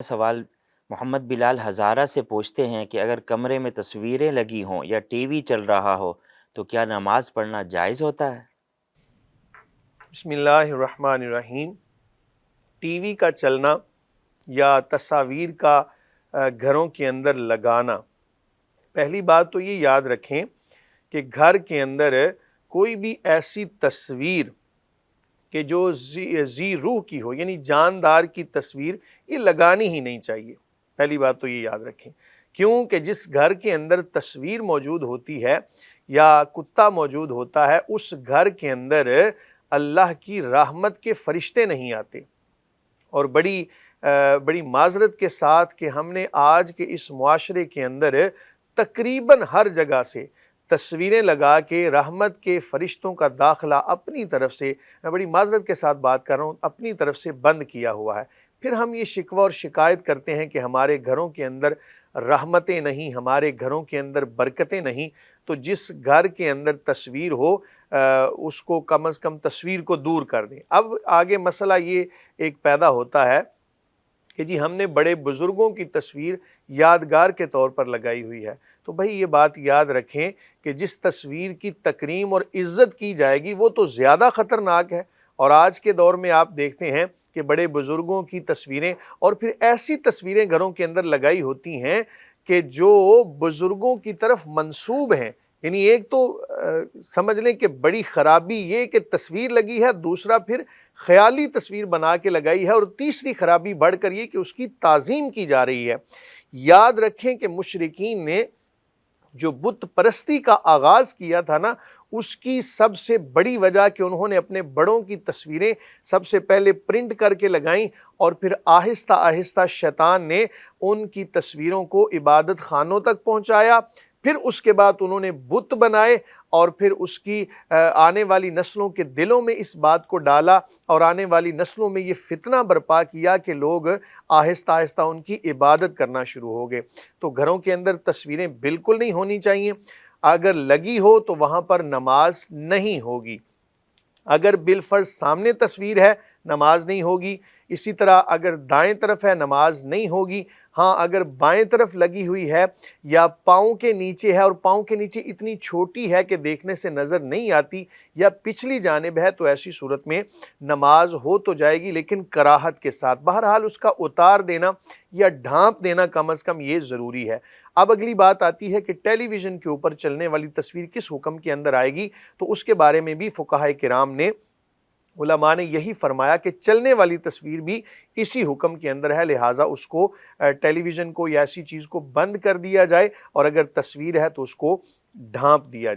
سوال محمد بلال ہزارہ سے پوچھتے ہیں کہ اگر کمرے میں تصویریں لگی ہوں یا ٹی وی چل رہا ہو تو کیا نماز پڑھنا جائز ہوتا ہے؟ بسم اللہ الرحمن الرحیم۔ ٹی وی کا چلنا یا تصاویر کا گھروں کے اندر لگانا، پہلی بات تو یہ یاد رکھیں کہ گھر کے اندر کوئی بھی ایسی تصویر کہ جو ذی روح کی ہو، یعنی جاندار کی تصویر، یہ لگانی ہی نہیں چاہیے۔ پہلی بات تو یہ یاد رکھیں، کیونکہ جس گھر کے اندر تصویر موجود ہوتی ہے یا کتا موجود ہوتا ہے، اس گھر کے اندر اللہ کی رحمت کے فرشتے نہیں آتے۔ اور بڑی معذرت کے ساتھ کہ ہم نے آج کے اس معاشرے کے اندر تقریباً ہر جگہ سے تصویریں لگا کے رحمت کے فرشتوں کا داخلہ اپنی طرف سے، میں بڑی معذرت کے ساتھ بات کر رہا ہوں، اپنی طرف سے بند کیا ہوا ہے۔ پھر ہم یہ شکوہ اور شکایت کرتے ہیں کہ ہمارے گھروں کے اندر رحمتیں نہیں، ہمارے گھروں کے اندر برکتیں نہیں۔ تو جس گھر کے اندر تصویر ہو اس کو کم از کم تصویر کو دور کر دیں۔ اب آگے مسئلہ یہ ایک پیدا ہوتا ہے کہ جی ہم نے بڑے بزرگوں کی تصویر یادگار کے طور پر لگائی ہوئی ہے، تو بھائی یہ بات یاد رکھیں کہ جس تصویر کی تکریم اور عزت کی جائے گی وہ تو زیادہ خطرناک ہے۔ اور آج کے دور میں آپ دیکھتے ہیں کہ بڑے بزرگوں کی تصویریں اور پھر ایسی تصویریں گھروں کے اندر لگائی ہوتی ہیں کہ جو بزرگوں کی طرف منسوب ہیں۔ یعنی ایک تو سمجھ لیں کہ بڑی خرابی یہ کہ تصویر لگی ہے، دوسرا پھر خیالی تصویر بنا کے لگائی ہے، اور تیسری خرابی بڑھ کر یہ کہ اس کی تعظیم کی جا رہی ہے۔ یاد رکھیں کہ مشرکین نے جو بت پرستی کا آغاز کیا تھا نا، اس کی سب سے بڑی وجہ کہ انہوں نے اپنے بڑوں کی تصویریں سب سے پہلے پرنٹ کر کے لگائیں، اور پھر آہستہ آہستہ شیطان نے ان کی تصویروں کو عبادت خانوں تک پہنچایا۔ پھر اس کے بعد انہوں نے بت بنائے، اور پھر اس کی آنے والی نسلوں کے دلوں میں اس بات کو ڈالا، اور آنے والی نسلوں میں یہ فتنہ برپا کیا کہ لوگ آہستہ آہستہ ان کی عبادت کرنا شروع ہو گئے۔ تو گھروں کے اندر تصویریں بالکل نہیں ہونی چاہیے۔ اگر لگی ہو تو وہاں پر نماز نہیں ہوگی۔ اگر بالفرض سامنے تصویر ہے نماز نہیں ہوگی۔ اسی طرح اگر دائیں طرف ہے نماز نہیں ہوگی۔ ہاں اگر بائیں طرف لگی ہوئی ہے یا پاؤں کے نیچے ہے اور پاؤں کے نیچے اتنی چھوٹی ہے کہ دیکھنے سے نظر نہیں آتی، یا پچھلی جانب ہے، تو ایسی صورت میں نماز ہو تو جائے گی لیکن کراہت کے ساتھ۔ بہرحال اس کا اتار دینا یا ڈھانپ دینا کم از کم یہ ضروری ہے۔ اب اگلی بات آتی ہے کہ ٹیلی ویژن کے اوپر چلنے والی تصویر کس حکم کے اندر آئے گی، تو اس کے بارے میں بھی فقہائے کرام نے، علماء نے یہی فرمایا کہ چلنے والی تصویر بھی اسی حکم کے اندر ہے، لہٰذا اس کو ٹیلی ویژن کو یا ایسی چیز کو بند کر دیا جائے، اور اگر تصویر ہے تو اس کو ڈھانپ دیا جائے۔